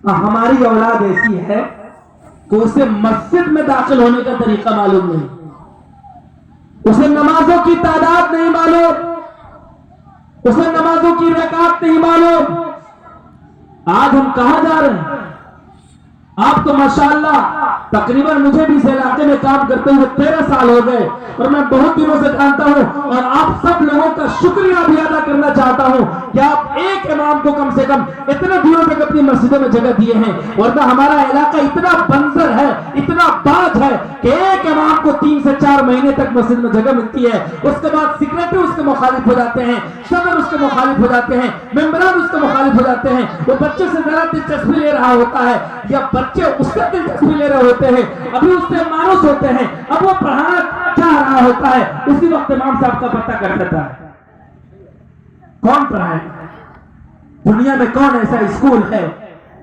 ہماری اولاد ایسی ہے کہ اسے مسجد میں داخل ہونے کا طریقہ معلوم نہیں، اسے نمازوں کی تعداد نہیں معلوم، اسے نمازوں کی رکعت نہیں معلوم۔ آج ہم کہاں جا رہے ہیں؟ آپ تو ماشاءاللہ تقریباً مجھے بھی اس علاقے میں کام کرتے ہوئے 13 سال ہو گئے اور میں بہت دنوں سے جانتا ہوں، اور آپ سب لوگوں کا شکریہ بھی ادا کرنا چاہتا ہوں کہ آپ ایک امام کو کم سے کم اتنے دنوں تک اپنی مسجدوں میں جگہ دیے ہیں، ورنہ ہمارا علاقہ اتنا بنجر ہے، اتنا باج ہے کہ ایک امام کو 3 سے 4 مہینے تک مسجد میں جگہ ملتی ہے، اس کے بعد سیکریٹری اس کے مخالف ہو جاتے ہیں، صدر اس کے مخالف ہو جاتے ہیں، ممبران اس کے مخالف ہو جاتے ہیں، وہ بچے سے ذرا دلچسپی لے رہا ہوتا ہے یا بچے اس سے دلچسپی لے رہے ہوتے ہیں، ابھی اس سے مانوس ہوتے ہیں، اب وہ پڑھانا چاہ رہا ہوتا ہے، اسی وقت امام صاحب کا پتہ کر دیتا ہے۔ کون پڑھائے؟ دنیا میں کون ایسا اسکول ہے،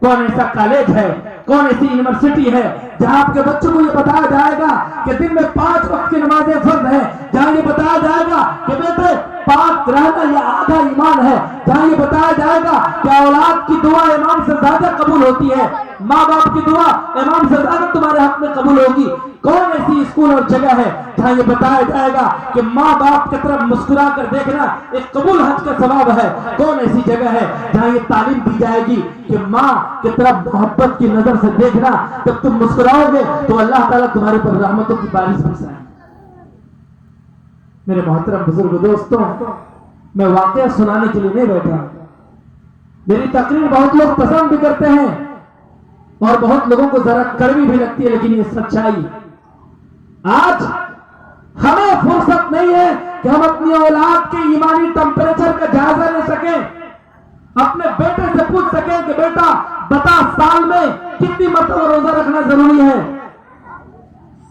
کون ایسا کالج ہے، کون ایسی یونیورسٹی ہے جہاں آپ کے بچوں کو یہ بتایا جائے گا کہ دن میں 5 وقت کی نمازیں فرض ہیں، جہاں یہ بتایا جائے گا کہ بیٹے پاک رہنا یہ آدھا ایمان ہے، جہاں یہ بتایا جائے گا کہ اولاد کی دعا امام سے زیادہ قبول ہوتی ہے، ماں باپ کی دعا امام سے زیادہ تمہارے حق میں قبول ہوگی؟ کون ایسی اسکول اور جگہ ہے جہاں یہ بتایا جائے گا کہ ماں باپ کی طرف مسکرا کر دیکھنا ایک قبول حج کا ثواب ہے؟ کون ایسی جگہ ہے جہاں یہ تعلیم دی جائے گی کہ ماں کی طرف محبت کی نظر سے دیکھنا، جب تم مسکراؤ گے تو اللہ تعالیٰ تمہارے پر رحمتوں کی بارش برسائے؟ میرے محترم بزرگ دوستوں، میں واقعہ سنانے کے لیے نہیں بیٹھا، میری تقریر بہت لوگ پسند بھی کرتے ہیں اور بہت لوگوں کو ذرا کڑوی بھی لگتی ہے، لیکن یہ سچائی۔ آج ہمیں فرصت نہیں ہے کہ ہم اپنی اولاد کے ایمانی ٹمپریچر کا جائزہ لے سکیں، اپنے بیٹے سے پوچھ سکیں کہ بیٹا بتا سال میں کتنی مرتبہ روزہ رکھنا ضروری ہے،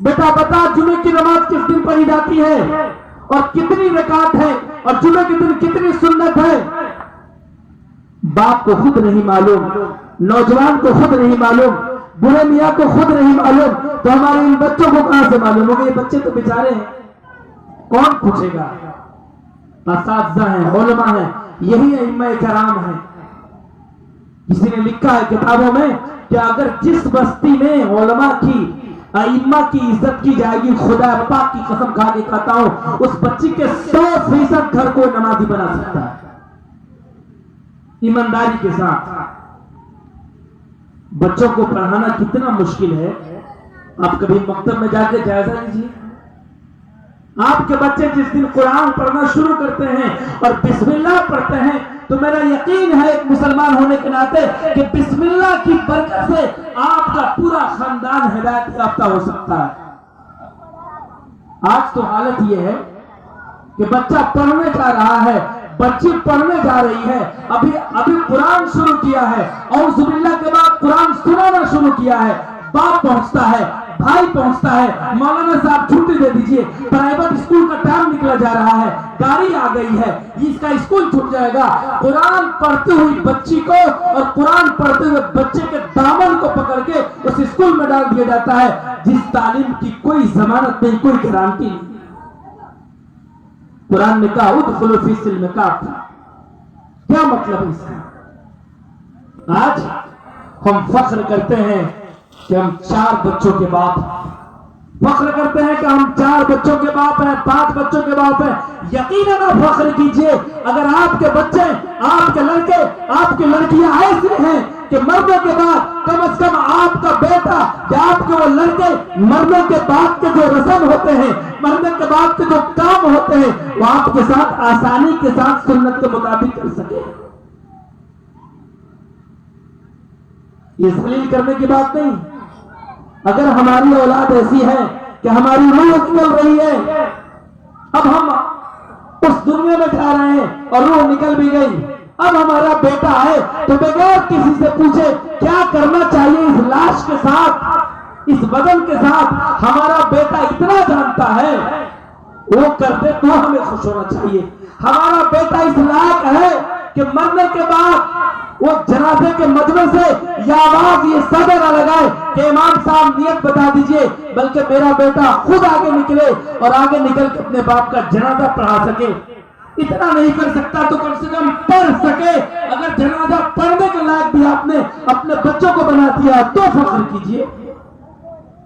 بیٹا بتا جمعے کی نماز کس دن پڑھی جاتی ہے اور کتنی رکعت ہے اور جمعے کے دن کتنی سنت ہے۔ باپ کو خود نہیں معلوم، نوجوان کو خود نہیں معلوم، بوڑھے میاں کو خود نہیں معلوم، تو ہمارے ان بچوں کو کہاں سے معلوم ہوگا؟ یہ بچے تو بیچارے ہیں، کون پوچھے گا؟ اساتذہ ہیں، علماء ہیں، یہی ائمہ کرام ہیں۔ کسی نے لکھا ہے کتابوں میں کہ اگر جس بستی میں علماء کی ائمہ کی عزت کی جائے گی، خدا پاک کی قسم کھا کے کہتا ہوں اس بچی کے 100% گھر کو نمازی بنا سکتا ہے، ایمانداری کے ساتھ۔ بچوں کو پڑھانا کتنا مشکل ہے، آپ کبھی مکتب میں جا کے جائزہ لیجیے۔ آپ کے بچے جس دن قرآن پڑھنا شروع کرتے ہیں اور بسم اللہ پڑھتے ہیں تو میرا یقین ہے ایک مسلمان ہونے کے ناطے کہ بسم اللہ کی برکت سے آپ کا پورا خاندان ہدایت یافتہ ہو سکتا ہے۔ آج تو حالت یہ ہے کہ بچہ پڑھنے جا رہا ہے، بچی پڑھنے جا رہی ہے، ابھی قرآن شروع کیا ہے، اعوذ باللہ کے بعد قرآن سنانا شروع کیا ہے، باپ پہنچتا ہے، بھائی پہنچتا ہے، مولانا صاحب چھٹی دے دیجئے، پرائیویٹ اسکول کا ٹائم نکلا جا رہا ہے، گاڑی آ گئی ہے، اس کا اسکول چھوٹ جائے گا۔ قرآن پڑھتے ہوئی بچی کو اور قرآن پڑھتے ہوئے بچے کے دامن کو پکڑ کے اس اسکول میں ڈال دیا جاتا ہے جس تعلیم کی کوئی ضمانت نہیں، کوئی گارنٹی نہیں۔ قرآن نے کہا ادخلوا فی السلم کافہ، کیا مطلب ہے اس کا؟ آج ہم فخر کرتے ہیں کہ ہم 4 بچوں کے باپ، فخر کرتے ہیں کہ ہم 4 بچوں کے باپ ہیں، 5 بچوں کے باپ ہیں۔ یقیناً آپ فخر کیجئے اگر آپ کے بچے، آپ کے لڑکے، آپ کی لڑکیاں ایسے ہیں کہ مرنے کے بعد کم از کم آپ کا بیٹا یا آپ کے وہ لڑکے مرنے کے بعد کے جو رسم ہوتے ہیں، مرنے کے بعد کے جو کام ہوتے ہیں، وہ آپ کے ساتھ آسانی کے ساتھ سنت کے مطابق کر سکے۔ یہ ذلیل کرنے کی بات نہیں۔ اگر ہماری اولاد ایسی ہے کہ ہماری روح نکل رہی ہے، اب ہم اس دنیا میں جا رہے ہیں اور روح نکل بھی گئی، اب ہمارا بیٹا ہے تو بغیر کسی سے پوچھے کیا کرنا چاہیے اس لاش کے ساتھ، اس بدن کے ساتھ، ہمارا بیٹا اتنا جانتا ہے، وہ کرتے تو ہمیں خوش ہونا چاہیے۔ ہمارا بیٹا اس لائق ہے کہ مرنے کے بعد وہ جنازے کے مجمع سے یہ آواز یہ صدر نہ لگائے کہ امام صاحب نیت بتا دیجئے، بلکہ میرا بیٹا خود آگے نکلے اور آگے نکل کے اپنے باپ کا جنازہ پڑھا سکے۔ اتنا نہیں کر سکتا تو کم سے کم پڑھ سکے۔ اگر جنازہ پڑھنے کے لائق بھی آپ نے اپنے بچے بچوں کو بنا دیا تو فخر کیجئے.